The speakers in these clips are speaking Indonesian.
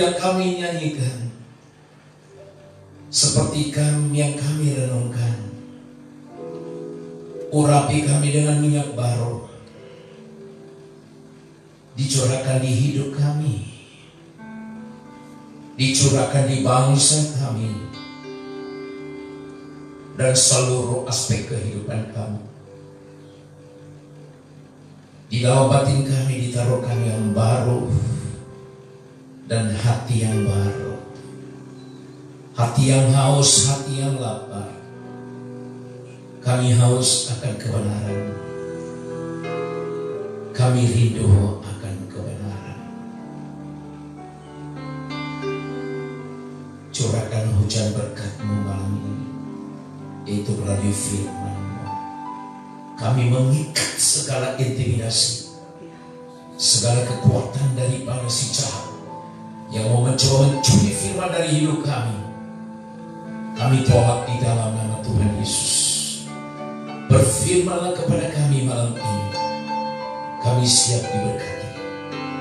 yang kami nyanyikan, seperti yang kami renungkan. Urapi kami dengan minyak baru, dicurahkan di hidup kami, dicurahkan di bangsa kami, dan seluruh aspek kehidupan kami. Di dalam batin kami ditaruhkan yang baru dan hati yang baru, hati yang haus, hati yang lapar. Kami haus akan kebenaran, kami rindu akan kebenaran. Curahkan hujan berkat-Mu malam ini, yaitu melalui firman-Mu. Kami mengikat segala intimidasi, segala kekuatan daripada si jahat yang mau mencoba mencuri firman dari hidup kami. Kami tolak di dalam nama Tuhan Yesus. Berfirmanlah kepada kami malam ini, kami siap diberkati.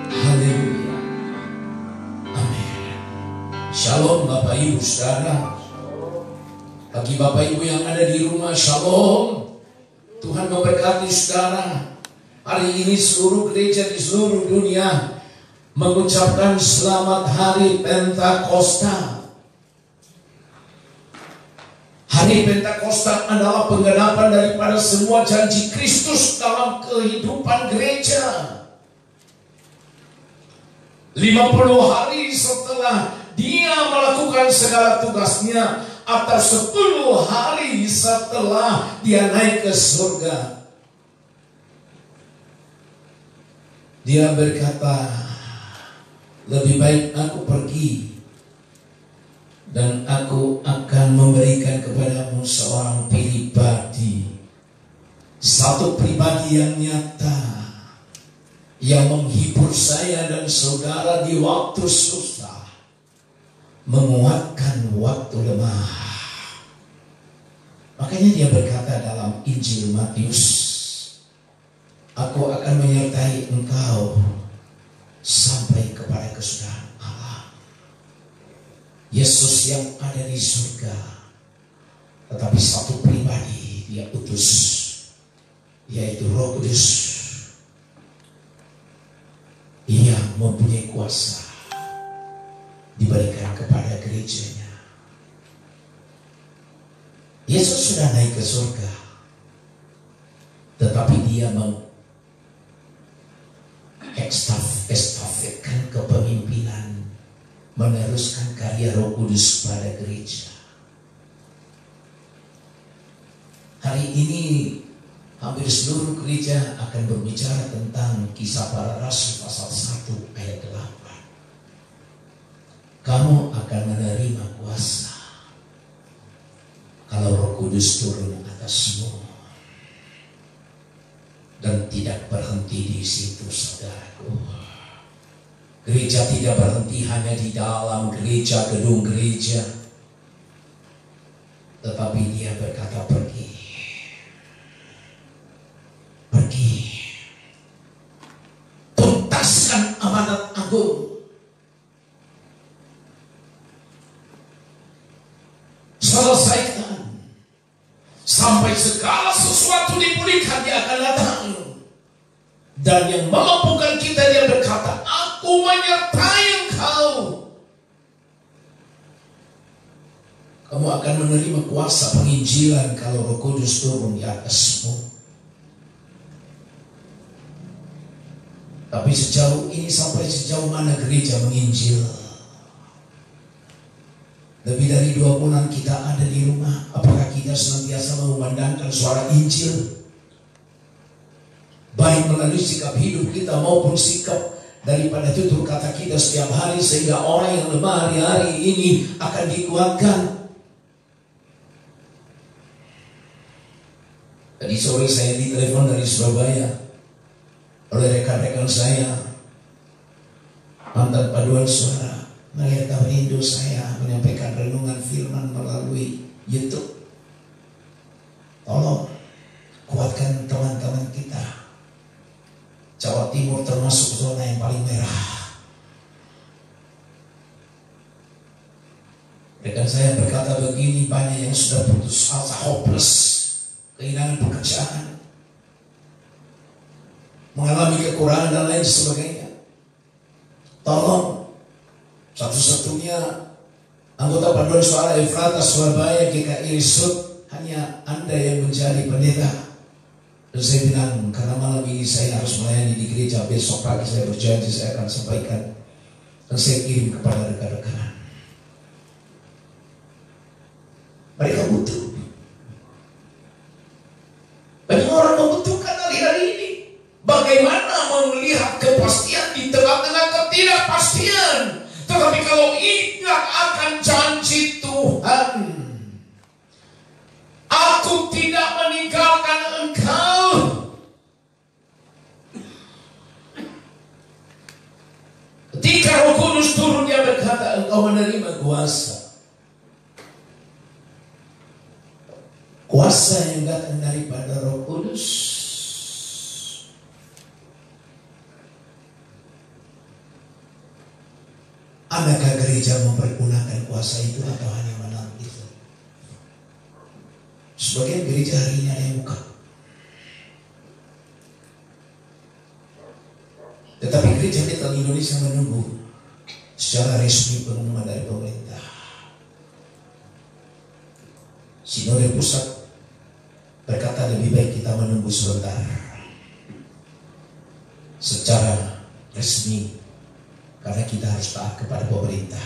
Haleluya, amin. Shalom Bapak Ibu Saudara. Bagi Bapak Ibu yang ada di rumah, shalom. Tuhan memberkati saudara. Hari ini seluruh gereja di seluruh dunia mengucapkan selamat hari Pentakosta. Hari Pentakosta adalah penggenapan daripada semua janji Kristus dalam kehidupan gereja. 50 hari setelah Dia melakukan segala tugasnya, atau 10 hari setelah Dia naik ke surga, Dia berkata, lebih baik aku pergi, dan aku akan memberikan kepadamu seorang pribadi, satu pribadi yang nyata, yang menghibur saya dan saudara di waktu susah, menguatkan waktu lemah. Makanya Dia berkata dalam Injil Matius, aku akan menyertai engkau sampai kepada kesudahan Allah. Yesus yang ada di surga, tetapi satu pribadi Dia utus, yaitu Roh Kudus. Ia mempunyai kuasa diberikan kepada gerejanya. Yesus sudah naik ke surga, tetapi Dia estafetkan kepemimpinan, meneruskan karya Roh Kudus pada gereja. Hari ini hampir seluruh gereja akan berbicara tentang Kisah Para Rasul pasal 1 ayat 8. Kamu akan menerima kuasa kalau Roh Kudus turun atasmu. Dan tidak berhenti di situ, saudaraku. Gereja tidak berhenti hanya di dalam gereja, gedung gereja, tetapi Dia berkata pergi. Pergi. Tuntaskan amanat agung. Selesaikan sampai segala sesuatu dipulihkan. Dia akan datang, dan yang memampukan kita, Dia berkata, aku menyertai engkau. Kamu akan menerima kuasa penginjilan kalau Roh Kudus turun di atasmu. Tapi sejauh ini, sampai sejauh mana gereja menginjil? Lebih dari 2 bulan kita ada di rumah. Apakah kita senantiasa mengumandangkan suara Injil? Baik melalui sikap hidup kita maupun sikap daripada tutur kata kita setiap hari, sehingga orang yang lemah hari-hari ini akan dikuatkan. Tadi sore saya ditelepon dari Surabaya oleh rekan-rekan saya, mantan paduan suara. Mereka rindu saya menyampaikan renungan firman melalui YouTube. Tolong kuatkan teman-teman kita. Jawa Timur termasuk zona yang paling merah. Rekan saya berkata begini, banyak yang sudah putus asa, hopeless, kehilangan pekerjaan, mengalami kekurangan dan lain sebagainya. Tolong, satu-satunya anggota paduan suara Efrata Surabaya GKI Resort hanya Anda yang menjadi pendeta. Dan saya bilang, karena malam ini saya harus melayani di gereja, besok pagi saya berjanji saya akan sampaikan dan saya kirim kepada rekan-rekan. Mereka butuh. Banyak orang membutuhkan hari-hari ini. Bagaimana melihat kepastian di tengah-tengah ketidakpastian. Tetapi kalau ingat akan janji Tuhan, aku tidak meninggalkan engkau. Ketika Roh Kudus turun, dia berkata, engkau menerima kuasa. Kuasa yang datang daripada Roh Kudus. Adakah gereja mempergunakan kuasa itu atau hanya menang itu? Sebagian gereja hari ini ada yang buka. Tetapi gereja Bethel Indonesia menunggu secara resmi pengumuman dari pemerintah. Sinode pusat berkata lebih baik kita menunggu sebentar secara resmi, karena kita harus taat kepada pemerintah.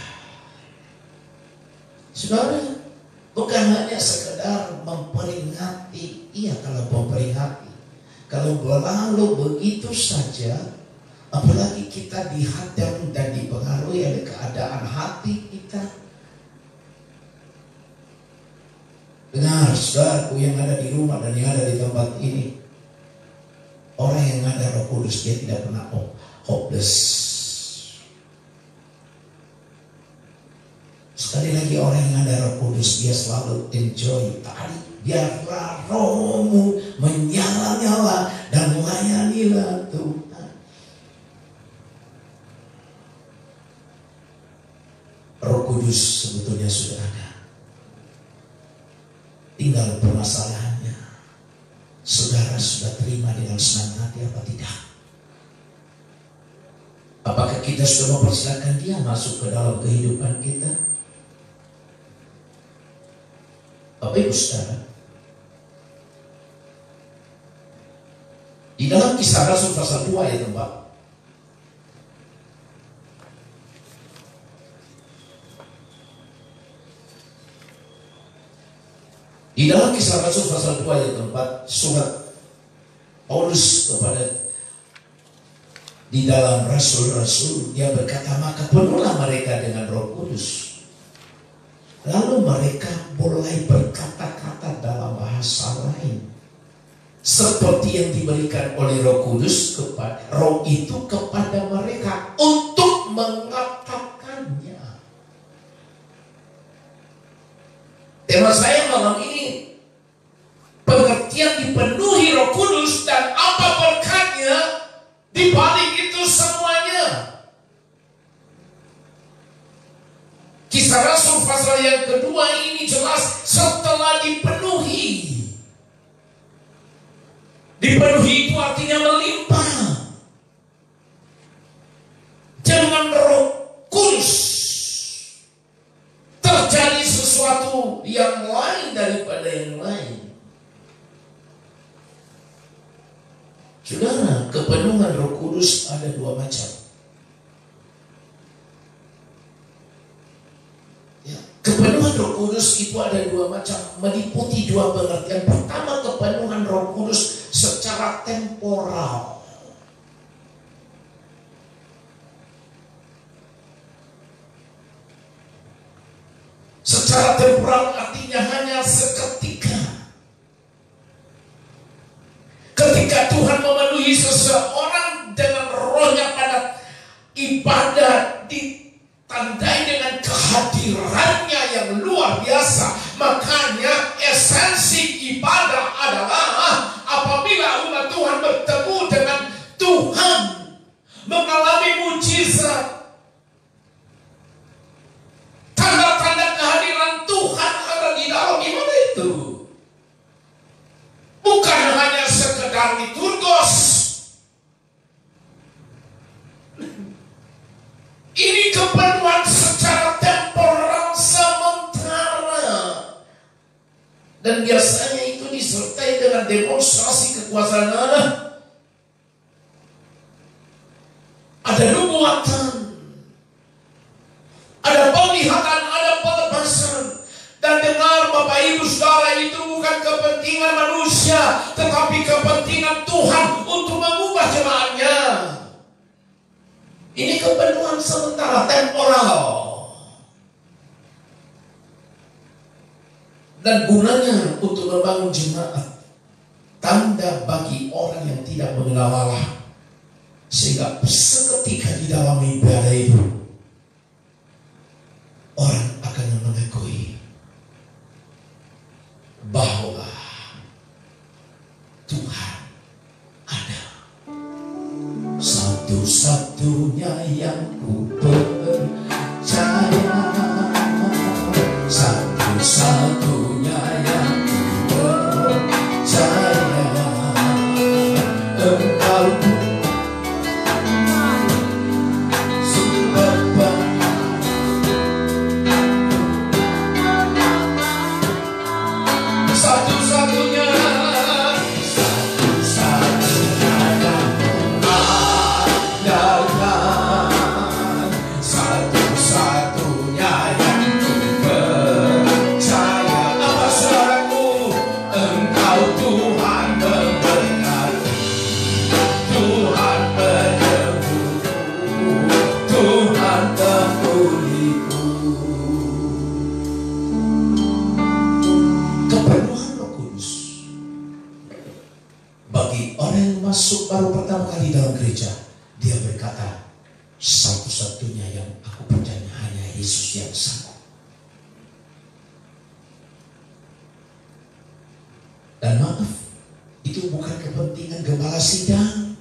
Saudara, bukan hanya sekedar memperingati, iya kalau memperingati, kalau berlalu begitu saja, apalagi kita dihadang dan dipengaruhi oleh keadaan hati kita. Dengar saudaraku yang ada di rumah dan yang ada di tempat ini, orang yang ada Roh Kudus dia tidak pernah hopeless. Sekali lagi, orang yang ada Roh Kudus dia selalu enjoy, tarik, biarlah rohmu menyala-nyala dan layanilah Tuhan. Roh Kudus sebetulnya sudah ada. Tinggal permasalahannya, saudara sudah terima dengan senang hati apa tidak? Apakah kita sudah mempersilakan dia masuk ke dalam kehidupan kita? Bapak Ibu Saudara, di dalam Kisah Rasul pasal 2 ayat 4, di dalam Kisah Rasul pasal 2 ayat 4, surat Paulus kepada di dalam rasul-rasul, dia berkata, maka penuhlah mereka dengan Roh Kudus. Lalu mereka mulai berkata-kata dalam bahasa lain, seperti yang diberikan oleh Roh Kudus kepada Roh itu kepada mereka untuk mengatakannya. Tema saya malam ini, pengertian dipenuhi Roh Kudus dan apa berkatnya di balik itu semuanya. Kisah Rasul pasal yang kedua ini jelas setelah dipenuhi. Dipenuhi itu artinya melimpah. Dengan Roh Kudus terjadi sesuatu yang lain daripada yang lain. Saudara, kepenuhan Roh Kudus ada dua macam. Ya, kepenuhan Roh Kudus itu ada dua macam, meliputi dua pengertian. Pertama, kepenuhan Roh Kudus secara temporal. Secara temporal artinya hanya seketika. Ketika Tuhan memenuhi seseorang dengan rohnya pada ibadah ditandai dengan kehadirannya yang luar biasa. Makanya esensi ibadah adalah apabila umat Tuhan bertemu dengan Tuhan, mengalami mujizat, tanda-tanda kehadiran sekedar liturgos. Ini keperluan secara temporal sementara. Dan biasanya itu disertai dengan demonstrasi kekuasaan Allah. Ada nubuatan, ada penglihatan, ada pelepasan. Dan dengar Bapak Ibu Saudara, itu bukan kepentingan manusia, tetapi kepentingan Tuhan untuk mengubah jemaatnya. Ini keperluan sementara, temporal. Dan gunanya untuk membangun jemaat, tanda bagi orang yang tidak mengenal Allah, sehingga seketika di dalam ibadah itu orang akan mengakui bahwa Tuhan ada. Satu-satunya yang ku percaya, satu-satunya yang ku percaya, Engkau baru pertama kali dalam gereja, dia berkata, satu-satunya yang aku percaya hanya Yesus yang sanggup. Dan maaf, itu bukan kepentingan gembala sidang,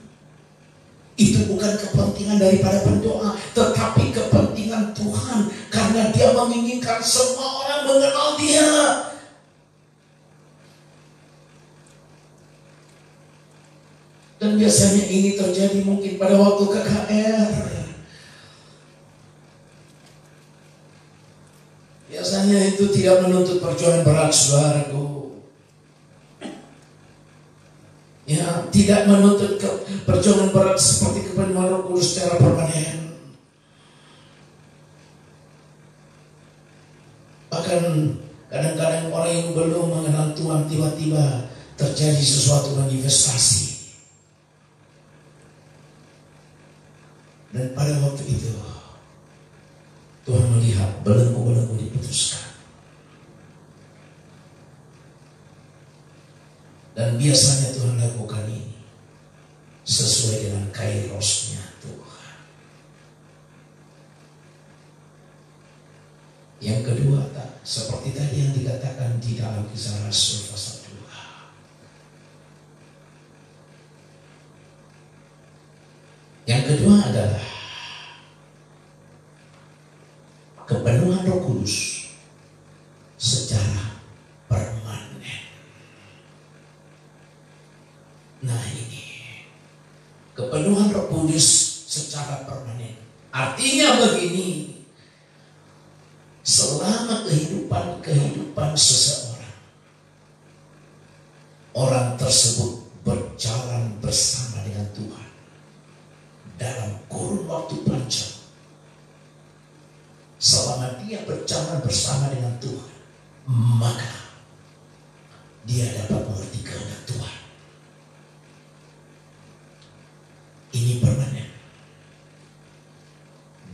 itu bukan kepentingan daripada pendoa, tetapi kepentingan Tuhan, karena Dia menginginkan semua orang mengenal Dia. Dan biasanya ini terjadi mungkin pada waktu KKR. Biasanya itu tidak menuntut perjuangan berat, saudaraku. Ya, tidak menuntut perjuangan berat seperti kepenuhan Roh Kudus secara permanen. Bahkan kadang-kadang orang yang belum mengenal Tuhan tiba-tiba terjadi sesuatu manifestasi. Dan pada waktu itu Tuhan melihat belenggu-belenggu diputuskan. Dan biasanya Tuhan lakukan ini sesuai dengan kairosnya Tuhan. Yang kedua, seperti tadi yang dikatakan di dalam Kisah Rasul pasal 2. Yang kedua adalah kepenuhan Roh Kudus secara permanen. Nah ini, kepenuhan Roh Kudus secara permanen. Artinya begini, selama kehidupan seseorang, orang tersebut berjalan bersama dengan Tuhan dalam kurun waktu panjang. Selama dia berjalan bersama dengan Tuhan, maka dia dapat mengerti kehendak Tuhan. Ini permanen.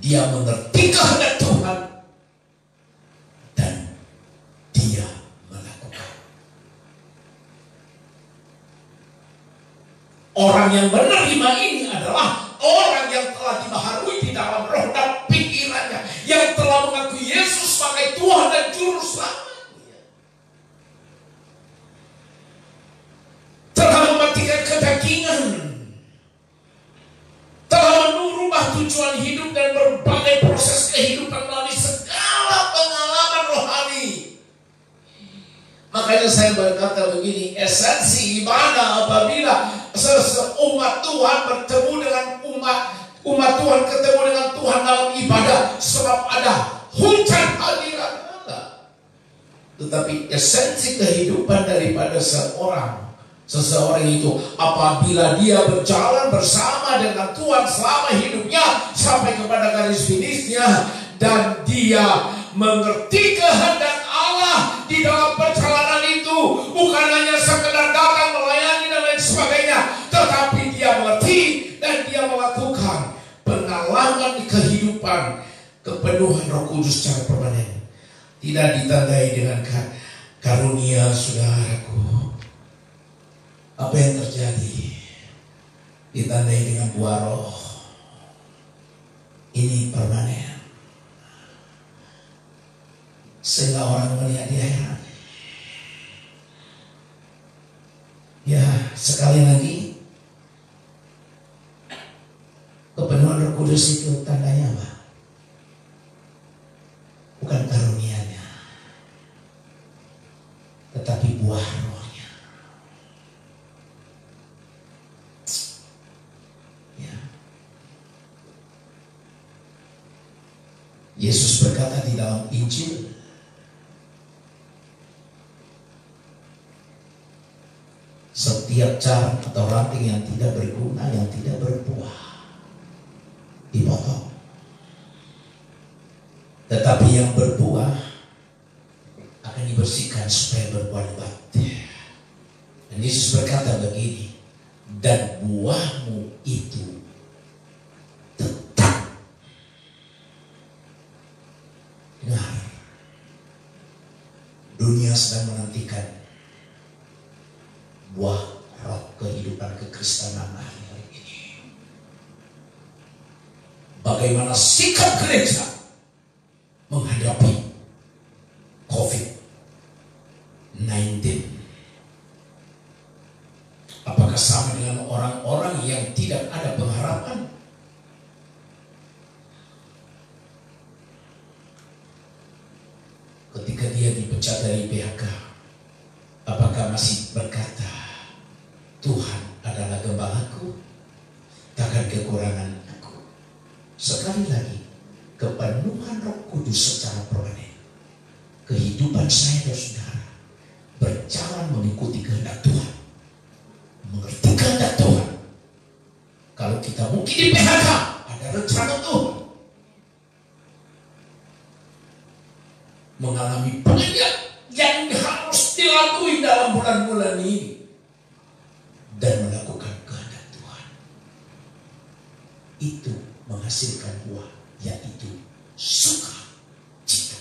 Dia mengerti kehendak Tuhan dan dia melakukan. Orang yang menerima ini adalah orang yang telah dibaharui di dalam roh dan pikirannya, yang telah mengakui Yesus sebagai Tuhan dan Juru Selamatnya, telah mematikan kedagingan, telah merubah tujuan hidup dan berbagai proses kehidupan melalui segala pengalaman rohani. Maka Makanya saya berkata begini, esensi ibadah apabila umat Tuhan bertemu dengan umat Tuhan ketemu dengan Tuhan dalam ibadah, sebab ada hujan hadirat Allah. Tetapi esensi kehidupan daripada seseorang itu apabila dia berjalan bersama dengan Tuhan selama hidupnya sampai kepada garis finishnya, dan dia mengerti kehendak Allah di dalam perjalanan itu, bukan hanya sekedar datang melayani dan lain sebagainya, tetapi dia mengerti dan dia melakukan pengalaman kehidupan kepenuhan Roh Kudus secara permanen. Tidak ditandai dengan karunia, saudaraku. Apa yang terjadi? Ditandai dengan buah roh. Ini permanen. Sehingga orang melihat dia heran. Ya, sekali lagi, kepenuhan Roh Kudus itu tandanya apa? Bukan karunianya, tetapi buah rohnya. Ya. Yesus berkata di dalam Injil, setiap carang atau ranting yang tidak berguna, yang tidak berbuah, dipotong. Tetapi yang berbuah akan dibersihkan supaya berbuah lebat. Dan Yesus berkata begini, dan buahmu itu tetap. Dengar, dunia sedang menantikan buah roh kehidupan kekristenan akhir ini. Bagaimana sikap gereja menghadapi COVID-19? Apakah sama dengan orang-orang yang tidak ada pengharapan? Ketika dia dipecat dari PHK, apakah masih berkata, Tuhan adalah gembalaku, takkan kekurangan aku? Sekali lagi, kepenuhan Roh Kudus secara permanen. Kehidupan saya dan saudara berjalan mengikuti kehendak Tuhan, mengerti kehendak Tuhan. Kalau kita mungkin di PHK, ada rencana Tuhan. Mengalami banyak yang harus dilalui dalam bulan-bulan ini, dan melakukan kehendak Tuhan. Itu menghasilkan buah, yaitu sukacita.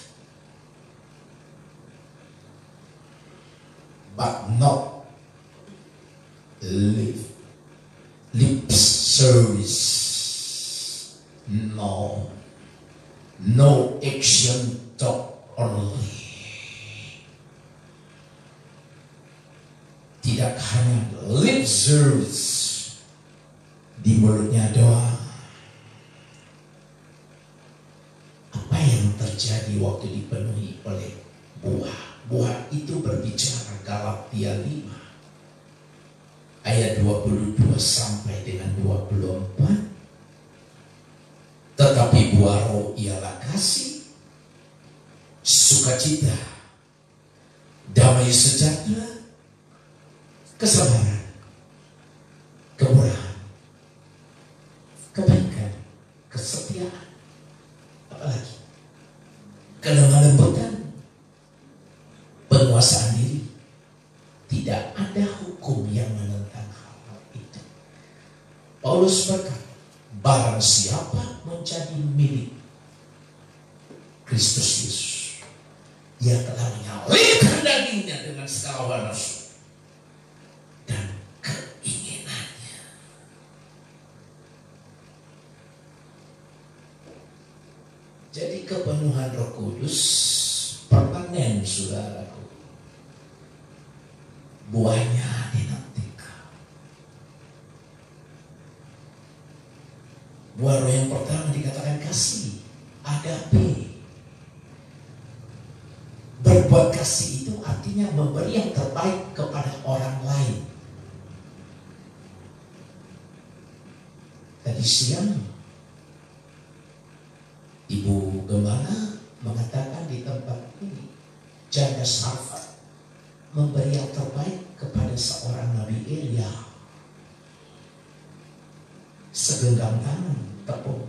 But not lip service. No action, talk only. Tidak hanya lip service, di mulutnya doa. Apa yang terjadi waktu dipenuhi oleh buah? Buah itu berbicara, Galatia 5 ayat 22 sampai dengan 24. Tetapi buah roh ialah kasih, sukacita, damai sejahtera, kesabaran, kemurahan, kebaikan, kesetiaan, apalagi kelemah lembutan, penguasaan diri. Tidak ada hukum yang menentang hal itu. Paulus berkata, barang siapa menjadi milik Kristus Yesus, ia telah menyalibkan dagingnya dengan segala hawa nafsu dan keinginannya. Jadi kepenuhan Roh Kudus permanen, saudaraku. Buahnya dinantikan. Buah roh yang pertama dikatakan kasih, agape. Berbuat kasih itu artinya memberi yang terbaik kepada orang lain. Tadi siang Ibu Gembala mengatakan di tempat ini, janda Sarfat memberi yang terbaik kepada seorang Nabi Elia. Segenggam tangan tepung.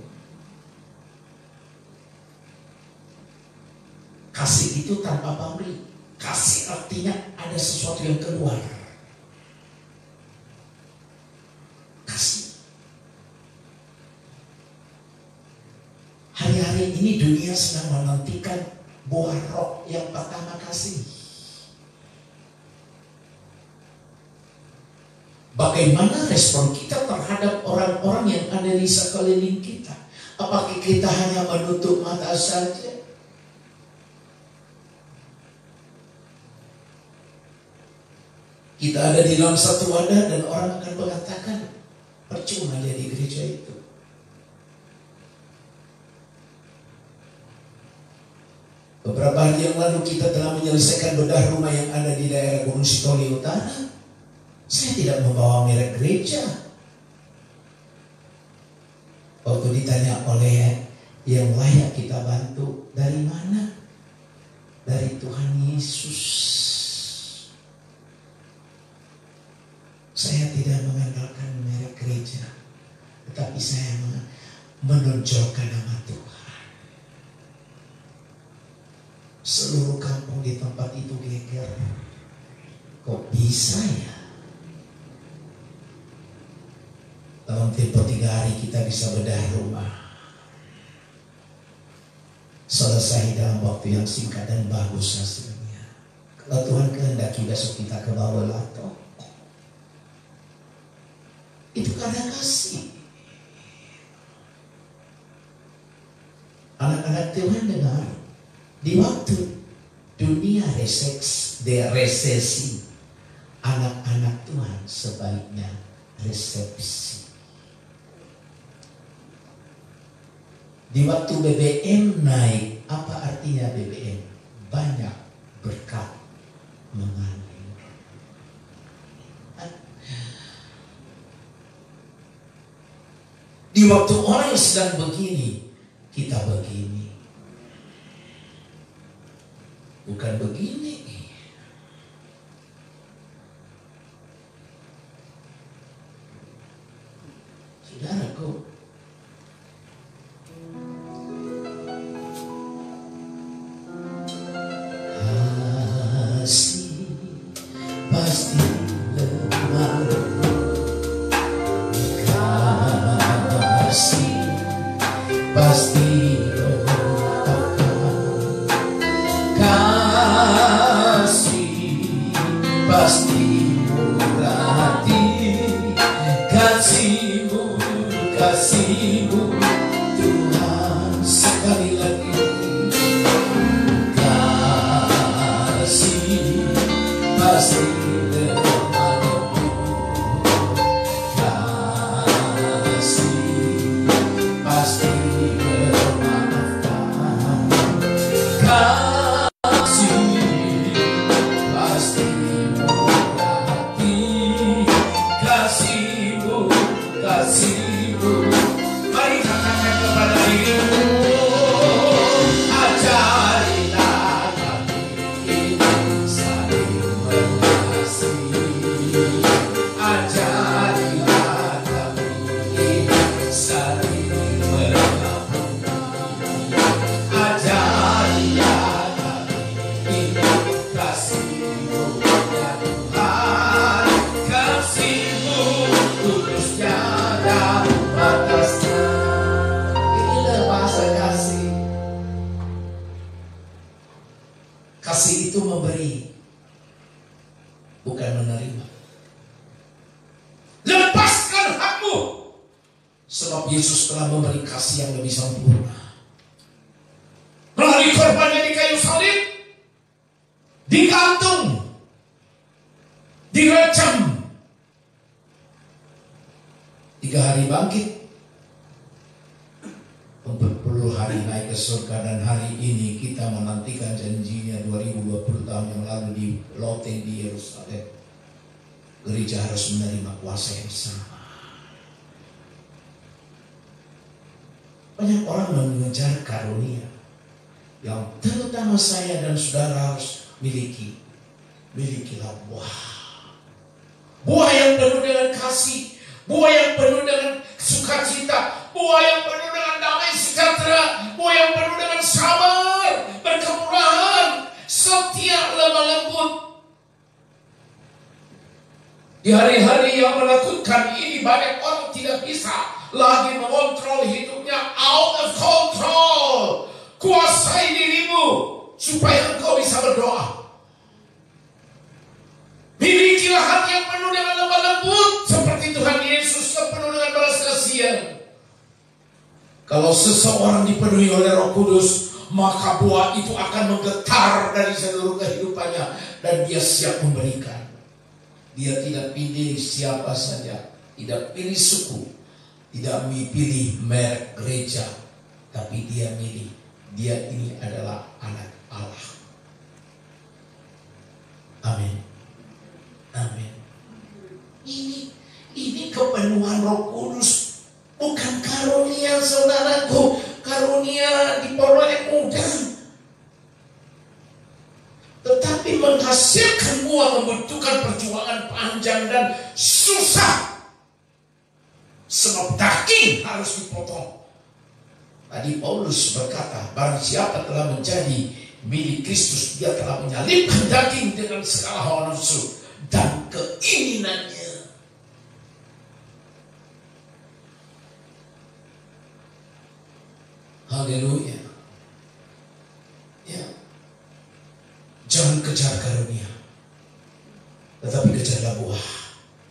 Kasih itu tanpa pamrih. Kasih artinya ada sesuatu yang keluar. Kasih. Hari-hari ini dunia sedang menantikan buah roh yang pertama, kasih. Bagaimana respon kita terhadap orang-orang yang ada di sekeliling kita? Apakah kita hanya menutup mata saja? Kita ada di dalam satu wadah dan orang akan mengatakan, percuma dia di gereja itu. Beberapa hari yang lalu kita telah menyelesaikan bedah rumah yang ada di daerah Gunung Sitoli Utara. Saya tidak membawa merek gereja. Waktu ditanya oleh yang layak kita bantu, dari mana? Dari Tuhan Yesus. Saya tidak mengandalkan merek gereja, tetapi saya menonjolkan nama Tuhan. Seluruh kampung di tempat itu geger. Kok bisa ya? Dalam tempo 3 hari kita bisa bedah rumah. Selesai dalam waktu yang singkat dan bagus hasilnya. Kalau Tuhan kehendaki besok kita ke bawah lato. Itu karena kasih. Anak-anak Tuhan dengar. Di waktu dunia resesi, anak-anak Tuhan sebaiknya resepsi. Di waktu BBM naik, apa artinya BBM? Banyak berkat mengalir. Di waktu orang sedang begini, kita begini. Bukan begini. Saudaraku, kasih pasti lemah. Kasih pasti pasti murah hati. Kasih-Mu Tuhan sekali lagi. Kasih pasti lemah. Kasih pasti memaafkan. Kasih pasti kasih-Mu, mari katakan kepada dirimu, ajarilah kami saling mengasihi, ajarilah kami saling mengampuni, ajarilah kami kasih-Mu ya Tuhan, kasih-Mu kudus tiada batasnya. Inilah bahasa kasih. Kasih itu memberi, bukan menerima. Lepaskan hakmu, sebab Yesus telah memberi kasih yang lebih sempurna. Melalui korbannya di kayu salib, digantung, dirajam, 3 hari bangkit, 40 hari naik naik ke surga, dan hari ini kita menantikan janjinya 2020 tahun yang lalu di loteng di Yerusalem. Gereja harus menerima kuasa yang sama. Banyak orang mengejar karunia yang terutama saya dan saudara harus miliki. Milikilah buah. Buah yang penuh dengan kasih, buah yang penuh dengan sukacita, buah yang penuh dengan damai sejahtera, buah yang penuh dengan sabar, berkemurahan, setia, lemah lembut. Di hari-hari yang menakutkan ini, banyak orang tidak bisa lagi mengontrol hidupnya. Out of control. Kuasai dirimu supaya engkau bisa berdoa. Milikilah hati yang penuh dengan lemah lembut seperti Tuhan Yesus yang penuh dengan belas kasihan. Kalau seseorang dipenuhi oleh Roh Kudus, maka buah itu akan menggetar dari seluruh kehidupannya dan dia siap memberikan. Dia tidak pilih siapa saja, tidak pilih suku, tidak pilih merek gereja, tapi dia milih, dia ini adalah anak Allah. Amin. Amin. Ini kepenuhan Roh Kudus, bukan karunia saudaraku. Karunia diperoleh mudah, tetapi menghasilkan buah membutuhkan perjuangan panjang dan susah. Sebab daging harus dipotong. Tadi Paulus berkata, barang siapa telah menjadi milik Kristus, dia telah menyalibkan daging dengan segala hawa nafsu dan keinginannya. Haleluya. Ya. Jangan kejar karunia, tetapi kejarlah buah.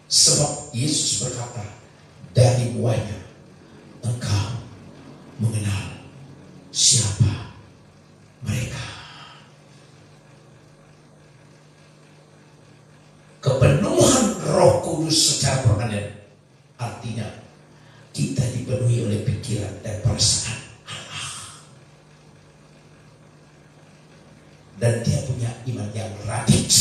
Sebab Yesus berkata, dari buahnya engkau mengenal siapa mereka. Kepenuhan Roh Kudus secara permanen artinya kita dipenuhi oleh pikiran dan perasaan Allah, dan dia punya iman yang radikal.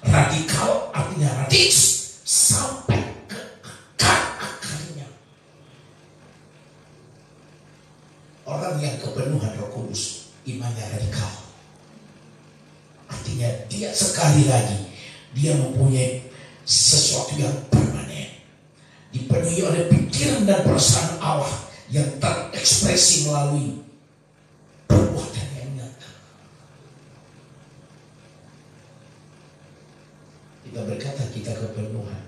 Radikal artinya radis sampai ke akar-akarnya. Orang yang kepenuhan Roh Kudus, imannya radikal. Artinya dia sekali lagi, dia mempunyai sesuatu yang permanen, dipenuhi oleh pikiran dan perasaan Allah yang terekspresi melalui perbuatan yang nyata. Kita berkata kita kepenuhan,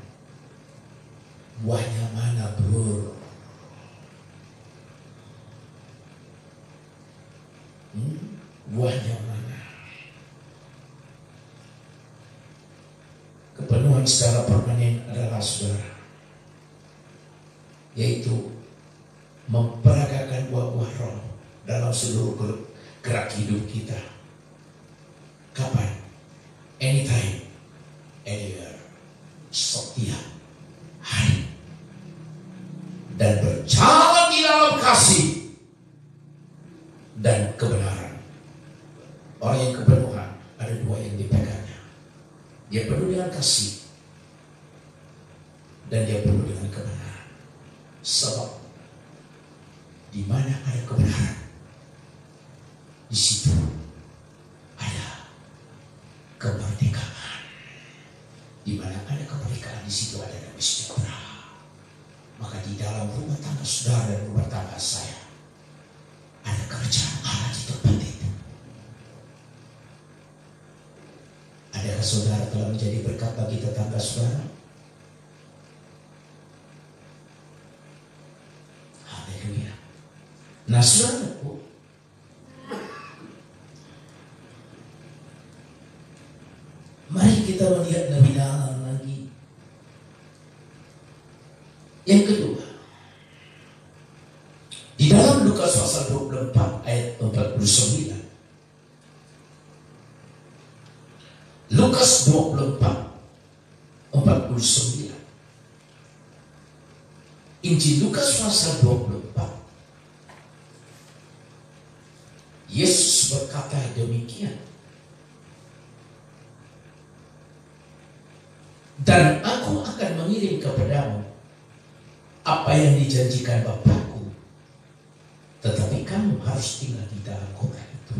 buahnya mana bro? Buahnya mana? Kepenuhan secara permanen adalah saudara, yaitu memperagakan buah-buah roh dalam seluruh gerak hidup kita. Kapan? Anytime, anywhere, setiap hari, dan berjalan di dalam kasih dan kebenaran. Orang yang kepenuhan ada dua yang dipegangnya. Dia penuh dengan kasih dan dia penuh dengan kebenaran. Sebab di mana ada kebenaran, di situ ada kemerdekaan. Di mana ada kemerdekaan, di situ ada damai sejahtera. Maka di dalam rumah tangga saudara dan rumah tangga saya ada kerjaan Allah di tempat itu. Adakah saudara telah menjadi berkat bagi tetangga saudara? Haleluya. Nah saudaraku, mari kita melihat lebih dalam lagi. Yang kedua, di dalam Lukas pasal 24 ayat 49. Lukas 24 49. Injil Lukas pasal 24. Yesus berkata demikian. Dan aku akan mengirim kepadamu apa yang dijanjikan Bapakku. Tetapi kamu harus tinggal di dalam kota itu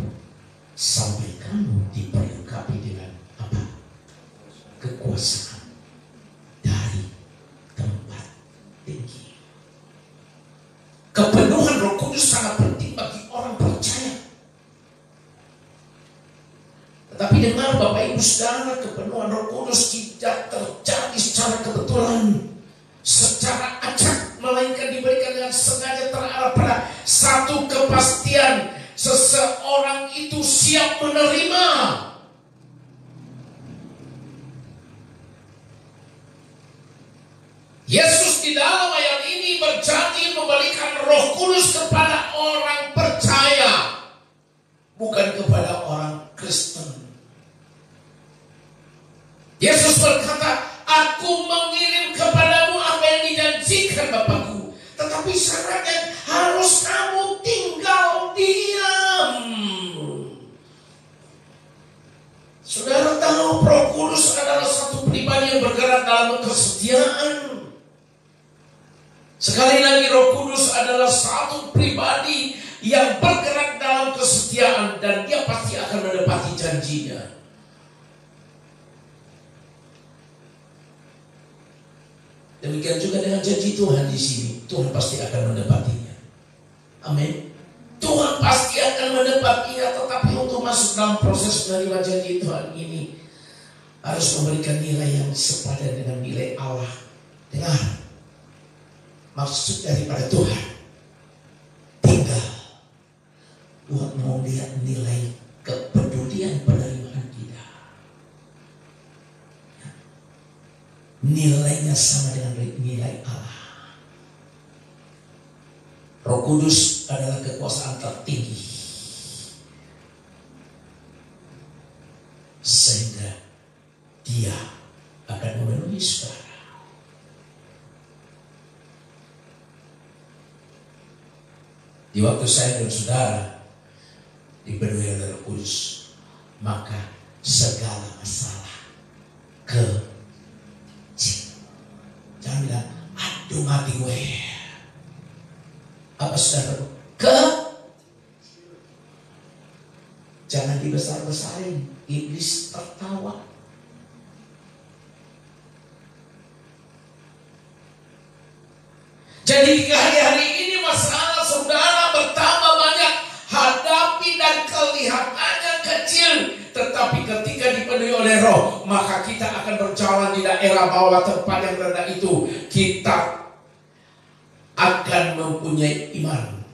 sampai kamu diperlengkapi dengan apa? Kekuasaan dari tempat tinggi. Kepenuhan Roh Kudus sangat penting bagi orang percaya. Tetapi dengar Bapak Ibu Saudara, kepenuhan Roh Kudus tidak terjadi secara kebetulan, secara acak, melainkan diberikan dengan sengaja terarah pada satu kepastian. Seseorang itu siap menerima. Yesus di dalam ayat ini berjanji memberikan Roh Kudus kepada orang percaya, bukan kepada orang Kristen. Yesus berkata, aku mengirim kepadamu apa yang dijanjikan Bapakku. Tetapi syaratnya harus kamu tinggal diam. Saudara tahu Roh Kudus adalah satu pribadi yang bergerak dalam kesetiaan. Sekali lagi, Roh Kudus adalah satu pribadi yang bergerak dalam kesetiaan, dan dia pasti akan menepati janjinya. Demikian juga dengan janji Tuhan di sini. Tuhan pasti akan menepatinya. Amin. Tuhan pasti akan menepatinya, tetapi untuk masuk dalam proses menerima janji Tuhan ini harus memberikan nilai yang sepadan dengan nilai Allah. Dengar, maksud daripada Tuhan tinggal. Tuhan mau lihat nilai kepedulian penerimaan kita. Nilainya sama dengan nilai Allah. Roh Kudus adalah kekuasaan tertinggi, sehingga dia akan memenuhi saudara. Di waktu saya dan saudara dipenuhi oleh Roh Kudus, maka segala masalah jangan bilang, aduh mati gue. Apa saudara? Jangan dibesar-besarin. Iblis tertawa. Jadi hari-hari ini masalah saudara bertambah banyak, hadapi dan kelihatannya kecil. Tetapi ketika dipenuhi oleh Roh, maka kita akan berjalan di daerah bawah tempat yang rendah itu. Kita akan mempunyai iman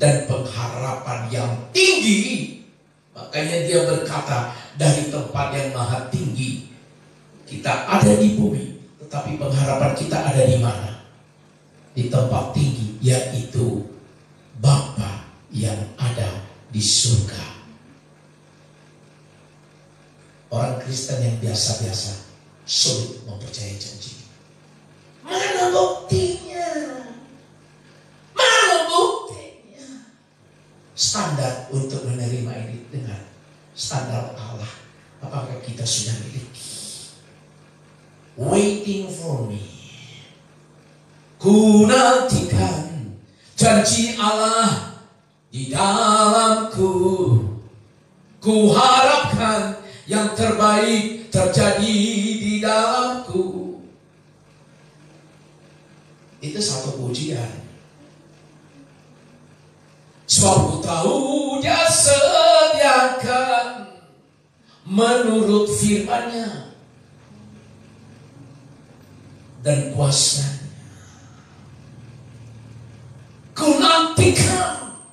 dan pengharapan yang tinggi. Makanya dia berkata, dari tempat yang maha tinggi kita ada di bumi, tetapi pengharapan kita ada di mana? Di tempat tinggi, yaitu Bapa yang ada di surga. Orang Kristen yang biasa-biasa sulit mempercayai janji. Mana buktinya? Mana buktinya? Standar untuk menerima ini dengan standar Allah, apakah kita sudah miliki? Waiting for me. Ku nantikan janji Allah di dalamku. Ku harapkan yang terbaik terjadi di dalamku. Itu satu pujian. Sebab ku tahu dia sediakan menurut firman-Nya dan kuasa-Nya. Ku nantikan.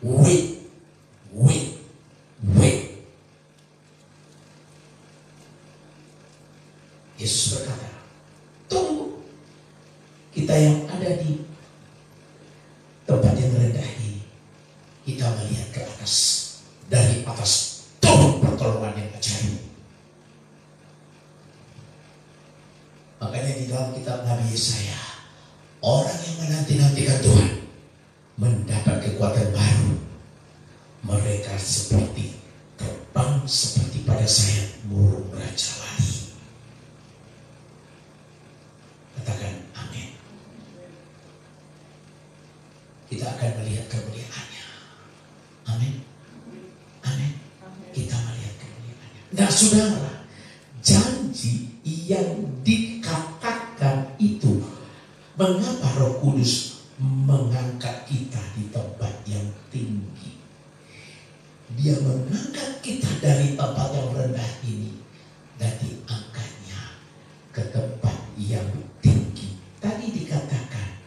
Wait. Yesus berkata, tunggu. Kita yang ada di tempat yang rendah ini, kita melihat ke atas. Dari atas turun pertolongan yang ajaib. Makanya di dalam kitab Nabi Yesaya, orang yang menanti-nantikan Tuhan mendapat kekuatan baru. Mereka seperti terbang seperti pada sayap burung Raja Wali. Katakan amin. Kita akan melihat kemuliaannya. Amin. Amin. Kita melihat kemuliaannya. Nah saudara, janji yang dikatakan itu, mengapa Roh Kudus mengangkat kita di tempat yang tinggi? Dia mengangkat kita dari tempat yang rendah ini dan diangkatnya ke tempat yang tinggi. Tadi dikatakan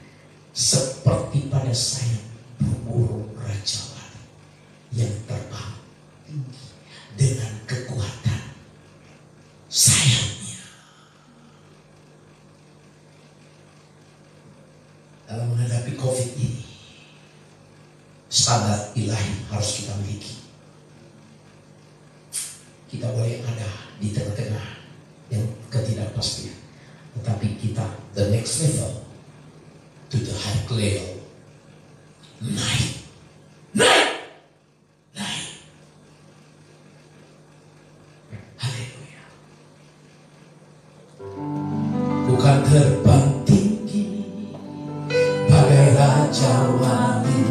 seperti pada sayap burung Raja Wali yang terbang tinggi dengan kekuatan sayapnya. Dalam menghadapi COVID ini, standar ilahi harus kita miliki. Kita boleh ada di tengah-tengah yang ketidakpastian, tetapi kita the next level, to the high level, naik. Haleluya. Bukan terbang tinggi bagai Raja Wali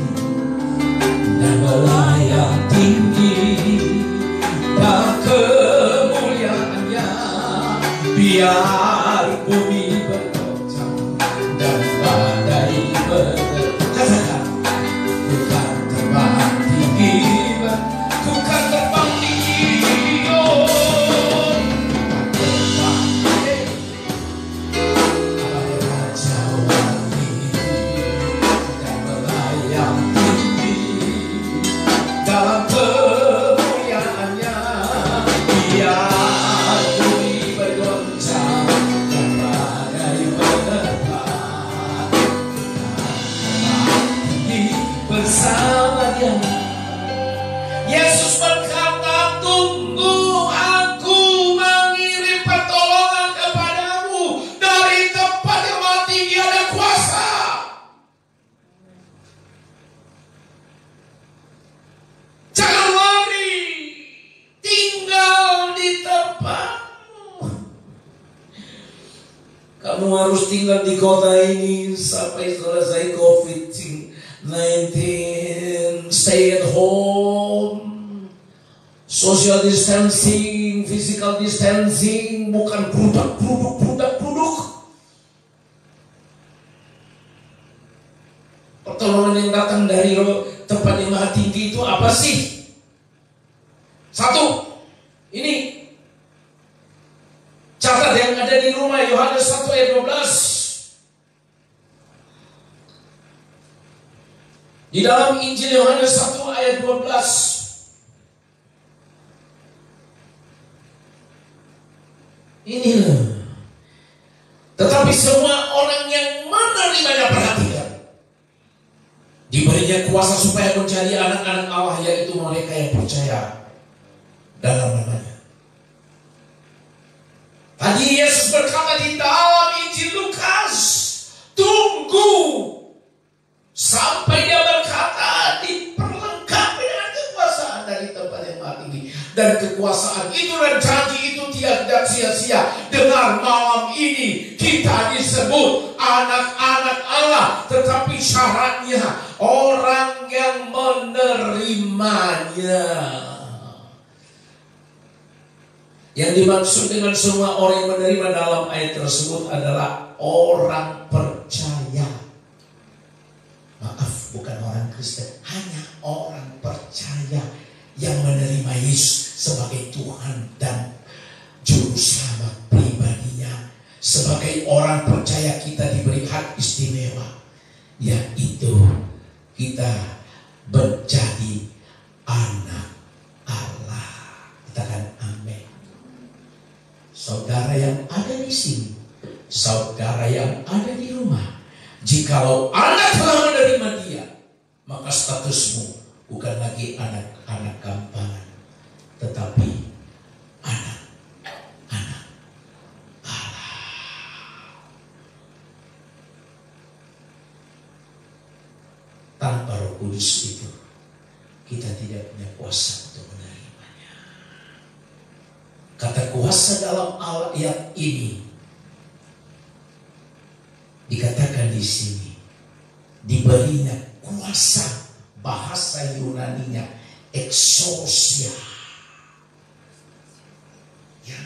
dan melayang tinggi dan kemuliaannya, biar bumi bergoncang dan badai berdetak. Bukan terbang tinggi, bukan terbang tinggi, oh, bukan terbang tinggi Raja Wali dan melayang tinggi dalam kemuliaannya, biar bumi bergoncang dan badai berdetak. Bersama Dia, Yesus berkata, tunggu, aku mengirim pertolongan kepadamu dari tempat yang maha tinggi ada kuasa. Jangan lari, tinggal di tempatmu. Kamu harus tinggal di kota ini sampai selesai COVID-19. Stay at home, social distancing, physical distancing, bukan produk. Pertolongan yang datang dari tempat yang maha tinggi itu apa sih? Satu, ini catat yang ada di rumah, Yohanes 1 ayat 12. Di dalam Injil Yohanes 1 ayat 12. Inilah. Tetapi semua orang yang menerimanya, perhatikan, diberinya kuasa supaya menjadi anak-anak Allah, yaitu mereka yang percaya dalam namanya. Tadi Yesus berkata di dalam Injil Lukas, tunggu sampai Dia berkata diperlengkapi dengan kekuasaan dari tempat yang maha tinggi. Dan kekuasaan itu dan janji itu tidak sia-sia. Dengar, malam ini kita disebut anak-anak Allah, tetapi syaratnya orang yang menerimanya. Yang dimaksud dengan semua orang yang menerima dalam ayat tersebut adalah orang percaya. Maaf, bukan orang Kristen, hanya orang percaya yang menerima Yesus sebagai Tuhan dan Juru Selamat pribadinya. Sebagai orang percaya kita diberi hak istimewa, yaitu kita menjadi anak Allah. Katakan amin. Saudara yang ada di sini, saudara yang ada di rumah, jikalau Anda telah menerima Dia, maka statusmu bukan lagi anak-anak gampangan, tetapi anak-anak Allah. Roh Kudus itu kita tidak punya kuasa untuk menerimanya. Kata kuasa dalam ayat ini dikatakan di sini diberinya kuasa, bahasa Yunaninya exousia. Ya.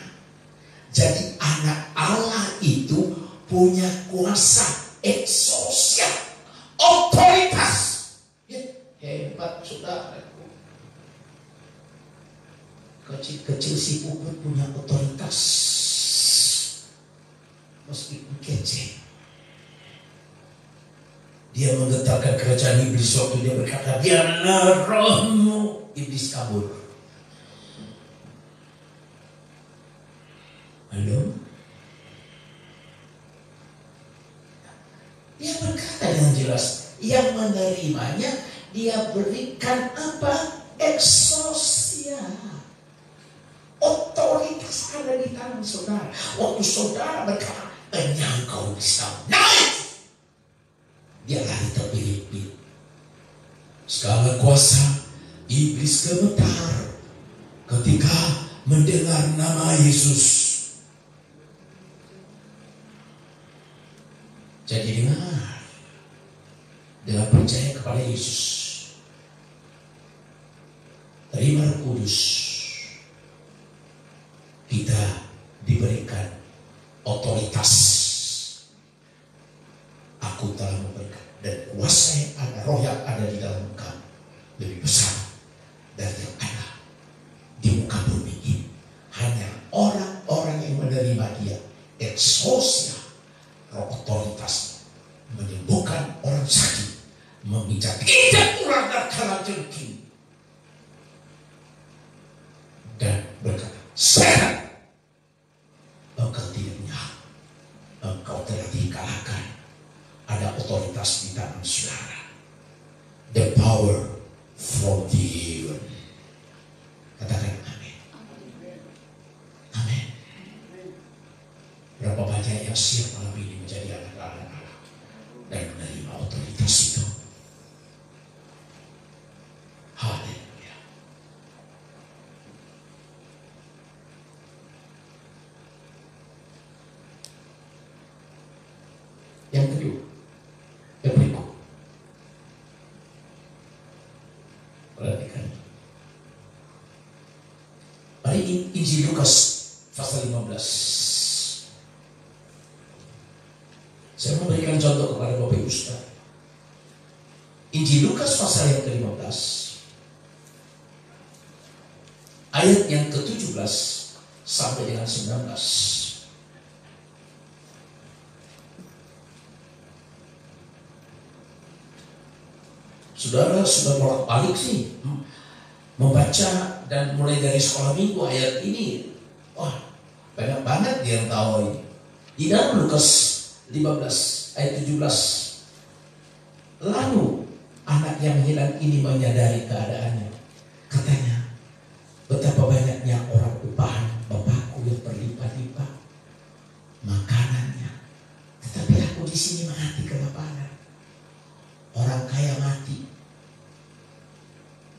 Jadi anak Allah itu punya kuasa exousia, otoritas. Ya, hebat saudaraku. Kecil-kecil si Puput punya otoritas, meskipun kecil. Dia menggetarkan kerajaan iblis waktu dia berkata, biarlah rohmu. Iblis kabur. Halo? Dia berkata dengan jelas, yang menerimanya dia berikan apa? Exousia. Otoritas ada di tangan saudara. Waktu saudara berkata, penyangkau bisa naik, dia lari terpilih-pilih. Segala kuasa iblis gemetar ketika mendengar nama Yesus. Jadi dengar, dengan percaya kepada Yesus, terima Roh Kudus, kita diberikan otoritas. Aku telah memberikan, dan kuasa yang ada, roh yang ada di dalam kamu lebih besar dari yang ada di muka bumi ini. Hanya orang-orang yang menerima dia, exousia, roh otoritas, menyembuhkan orang sakit, memijak injak ular dan kalajengking, dan berkata, sehat, engkau tidak punya hak, engkau telah dikalahkan. Ada otoritas di tangan saudara. The power from the heaven. Katakan amin. Amin. Berapa banyak yang siap malam ini menjadi anak-anak Allah dan menerima otoritas itu. Haleluya. Yang kedua, yang berikut, perhatikan. Mari Injil Lukas pasal 15. Saya memberikan contoh kepada Bapak Ibu Saudara. Injil Lukas pasal yang ke-15, ayat yang ke-17 sampai dengan 19. Saudara sudah bolak-balik sih membaca dan mulai dari sekolah minggu ayat ini. Wah, banyak banget dia yang tahu ini. Di dalam Lukas 15 ayat 17. Lalu anak yang hilang ini menyadari keadaannya. Katanya, betapa banyaknya orang upahan Bapakku yang berlimpah-limpah makanannya, tetapi aku di sini mati kelaparan. Orang kaya mati.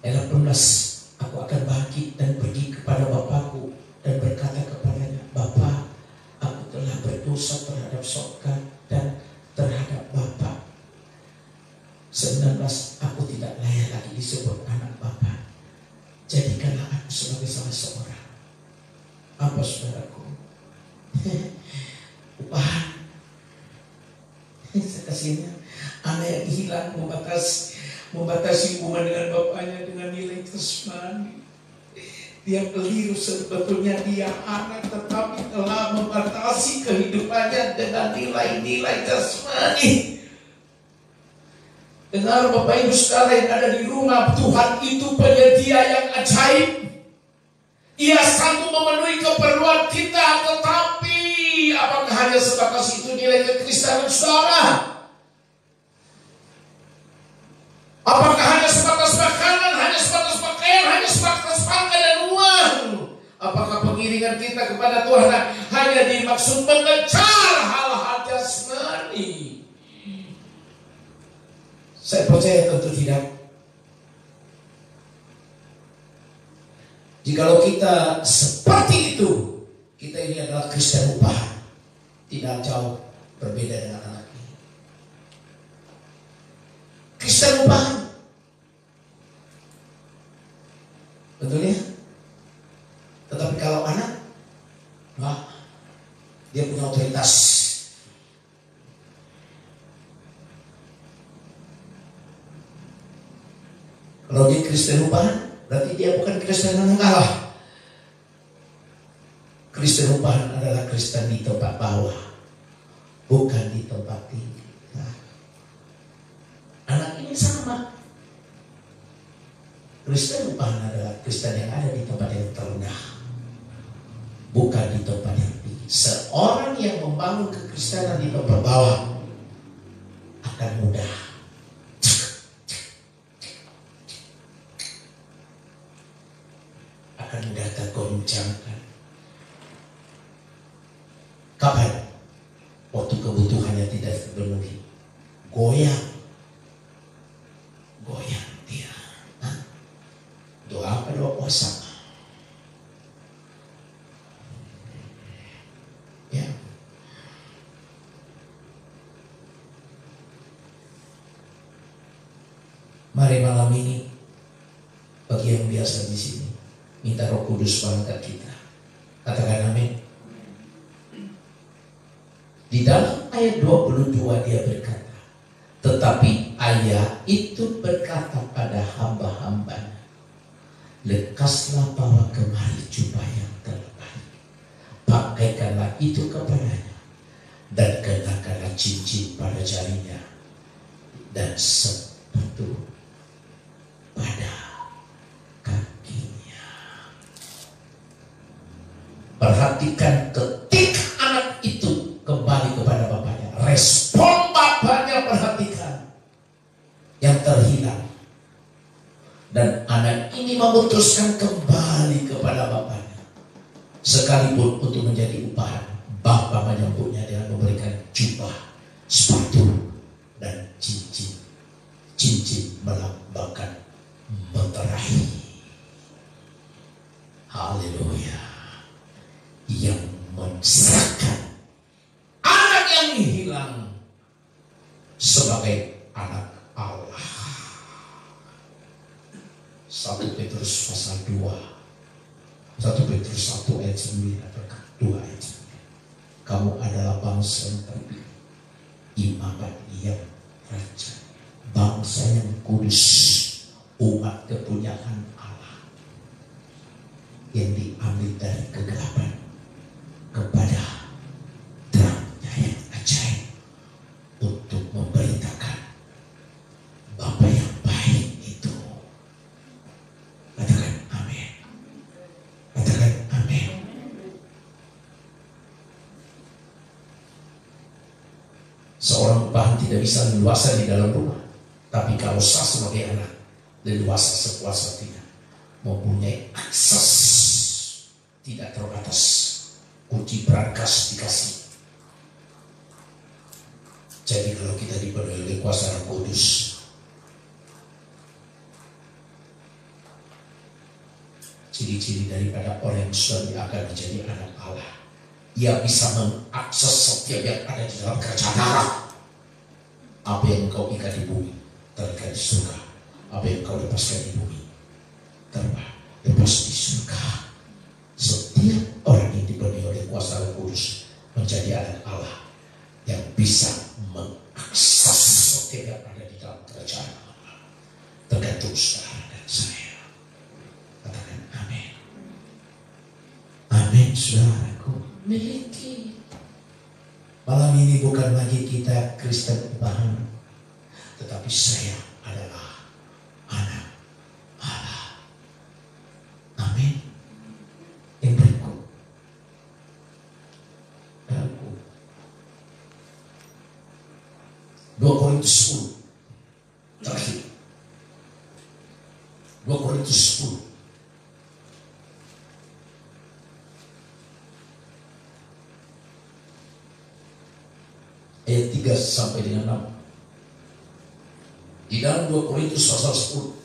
Ayat 18, aku akan bangkit dan pergi kepada Bapakku dan berkata kepadanya, Bapa, aku telah berdosa terhadap Sorga dan terhadap Bapa. 19, aku tidak layak lagi disebut anak Bapa. Jadikanlah aku sebagai salah seorang. Apa saudaraku? Upahan. Sekasinya anak yang hilang membatasi hubungan dengan bapaknya dengan nilai jasmani. Dia keliru, sebetulnya dia anak tetapi telah membatasi kehidupannya dengan nilai-nilai jasmani. Dengar Bapak Ibu Saudara yang ada di rumah, Tuhan itu penyedia yang ajaib. Ia sanggup memenuhi keperluan kita, tetapi apakah hanya sebatas itu nilai kekristenan saudara? Apakah hanya sebatas makanan, hanya sebatas pakaian, hanya sebatas pangkat dan uang? Apakah pengiringan kita kepada Tuhan hanya dimaksud mengejar hal-hal jasmani? Saya percaya tentu tidak. Jikalau kita seperti itu, kita ini adalah Kristen upahan. Tidak jauh berbeda dengan anak ini. Kristen upahan. Betul ya? Tetapi kalau anak, enggak. Dia punya otoritas. Kalau dia Kristen upahan, berarti dia bukan Kristen anak Allah. Kristen upahan adalah Kristen di tempat bawah, bukan di tempat tinggi. Nah, anak ini sama. Kristen upahan adalah Kristen yang ada di tempat yang terendah, bukan di tempat yang tinggi. Seorang yang membangun kekristenan di tempat bawah akan mudah. Akan mudah tergoncangkan. Kapan? Waktu kebutuhannya tidak terpenuhi. Goyang dia. Doa apa? Doa puasa. Ya. Mari malam ini, bagi yang biasa di sini, minta Roh Kudus mengangkat kita. Katakan amin. Di dalam ayat 22 dia berkata, tetapi ayah itu berkata pada hamba-hambanya, lekaslah bawa kemari jubah yang terbaik, pakaikanlah itu kepadanya, dan kenakanlah cincin pada jarinya, dan sepatu pada kakinya. Perhatikan ketika anak itu kembali kepada bapaknya, respon bapaknya, perhatikan, yang terhilang. Dan anak ini memutuskan kembali kepada bapaknya, sekalipun untuk menjadi upahan. Bapak menyambutnya dengan memberikan jubah, sepatu, dan cincin. Cincin melambangkan meterai. Haleluya. Yang mengesahkan anak yang hilang sebagai anak Allah. 1 Petrus pasal 2, 1 Petrus 1 ayat 9, 2 ayat 9. Kamu adalah bangsa yang terpilih, imamat yang raja, bangsa yang kudus, umat kepunyaan Allah, yang diambil dari kegelapan kepada terangnya yang ajaib, untuk memberitakan Bapa yang baik itu. Katakan amin. Katakan amin. Seorang upahan tidak bisa leluasa di dalam rumah, tapi kalau sah sebagai anak, leluasa sepuas-hatinya, mempunyai akses tidak terbatas. Kunci berangkas dikasih. Jadi kalau kita dipenuhi oleh kuasa Roh Kudus, ciri-ciri daripada orang yang sudah akan menjadi anak Allah, ia bisa mengakses setiap yang ada di dalam kerajaan Allah. Apa yang kau ikat di bumi, terikat di surga. Apa yang kau lepaskan di bumi, lepas di surga. Setiap orang yang dipenuhi oleh kuasa Roh Kudus menjadi anak Allah yang bisa mengakses setiap yang ada di dalam kerajaan Allah. Tergantung saudara dan saya. Katakan amin. Amin, saudaraku. Miliki. Malam ini bukan lagi kita Kristen upahan, tetapi saya adalah anak Allah. Amin. Yang berikut, aku 2 Korintus 10 terakhir. 2 Korintus 10 ayat 3 sampai dengan 6. Di dalam 2 Korintus pasal 10,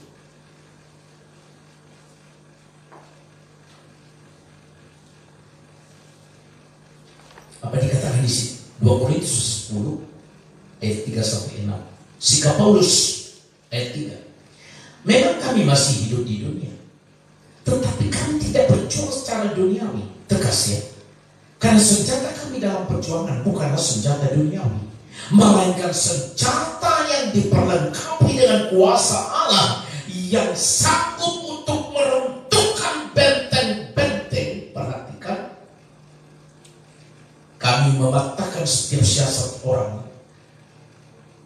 di 2 Korintus 10 ayat 3 sampai 6. Sikap Paulus ayat 3. Memang kami masih hidup di dunia, tetapi kami tidak berjuang secara duniawi. Tegas ya. Karena senjata kami dalam perjuangan bukanlah senjata duniawi, melainkan senjata yang diperlengkapi dengan kuasa Allah yang sanggup untuk meruntuhkan benteng-benteng. Perhatikan, kami mematahkan setiap siasat orang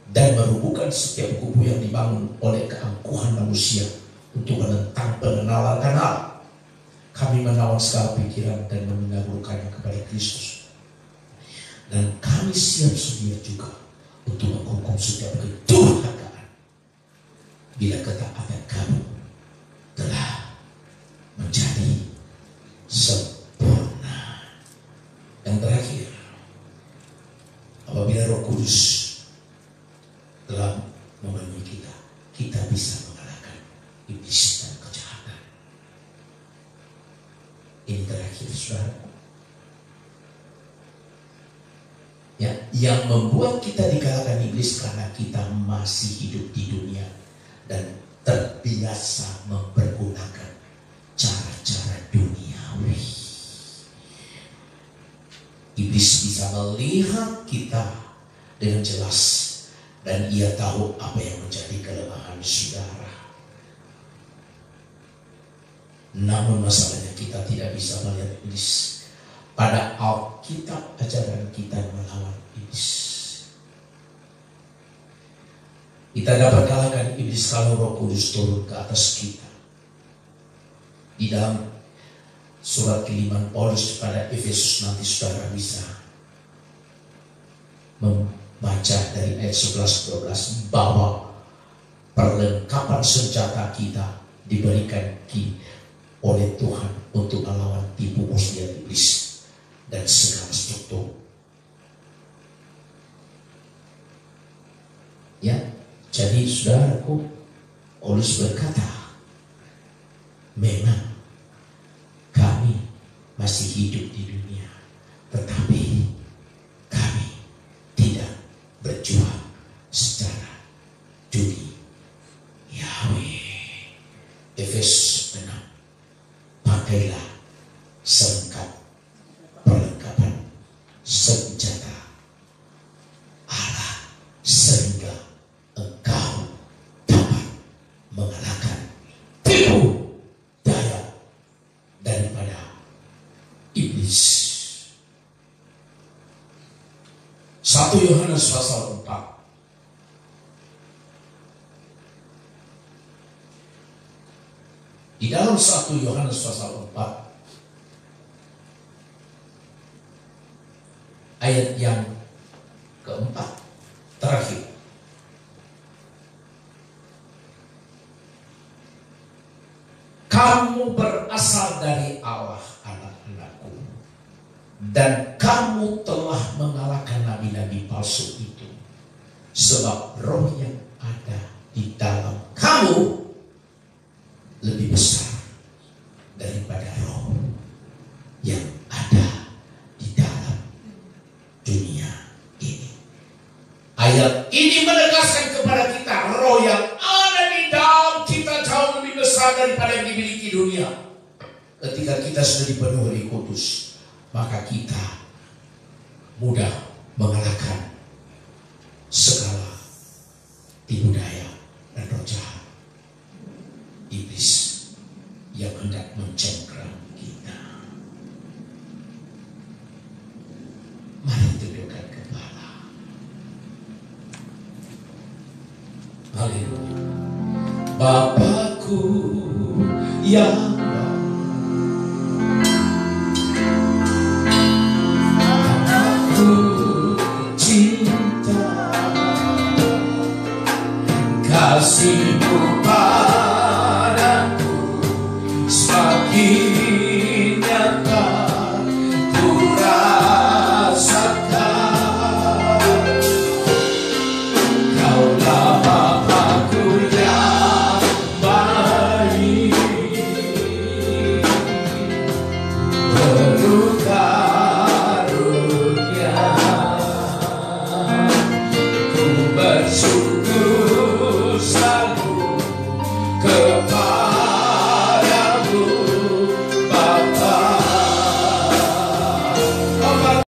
dan merubuhkan setiap kubu yang dibangun oleh keangkuhan manusia untuk menentang pengenalan Allah. Kami menawan segala pikiran dan menggabungkannya kepada Kristus. Dan kami siap sedia juga untuk menghukum setiap kedurhakaan bila ketaatan kamu telah menjadi sempurna. Yang terakhir, apabila Roh Kudus telah memenuhi kita, kita bisa mengalahkan iblis dan kejahatan. Ini terakhir, saudara. Ya, yang membuat kita dikalahkan iblis karena kita masih hidup di dunia dan terbiasa mempergunakan cara-cara duniawi. Iblis bisa melihat kita dengan jelas dan ia tahu apa yang menjadi kelemahan saudara. Namun masalahnya kita tidak bisa melihat iblis. Pada Alkitab ajaran kita melawan iblis. Kita dapat kalahkan iblis kalau Roh Kudus turun ke atas kita. Di dalam surat kiriman Paulus kepada Efesus, nanti saudara bisa membaca dari ayat 11-12 bahwa perlengkapan senjata kita diberikan oleh Tuhan untuk melawan tipu muslihat iblis dan segala struktur. Ya, jadi saudaraku, Paulus berkata, memang kami masih hidup di dunia, tetapi kami tidak berjuang secara duniawi. Efesus 6. Pakailah selengkap perlengkapan senjata Allah sehingga engkau dapat mengalahkan tipu daya daripada iblis. 1 Yohanes pasal 4. Di dalam 1 Yohanes pasal 4 ayat yang keempat terakhir. Kamu berasal dari Allah, anak-anakku, dan kamu telah mengalahkan nabi-nabi palsu itu, sebab roh yang ada di dalam kamu lebih besar daripada roh yang ada di dalam dunia ini. Ayat ini menegaskan kepada kita, roh yang ada di dalam kita jauh lebih besar daripada yang dimiliki dunia. Ketika kita sudah dipenuhi Roh Kudus, maka kita mudah mengalahkan segala tipu daya dan roh jahat iblis yang hendak mencengkram kita. Mari tundukkan kepala. Haleluya. Bapakku yang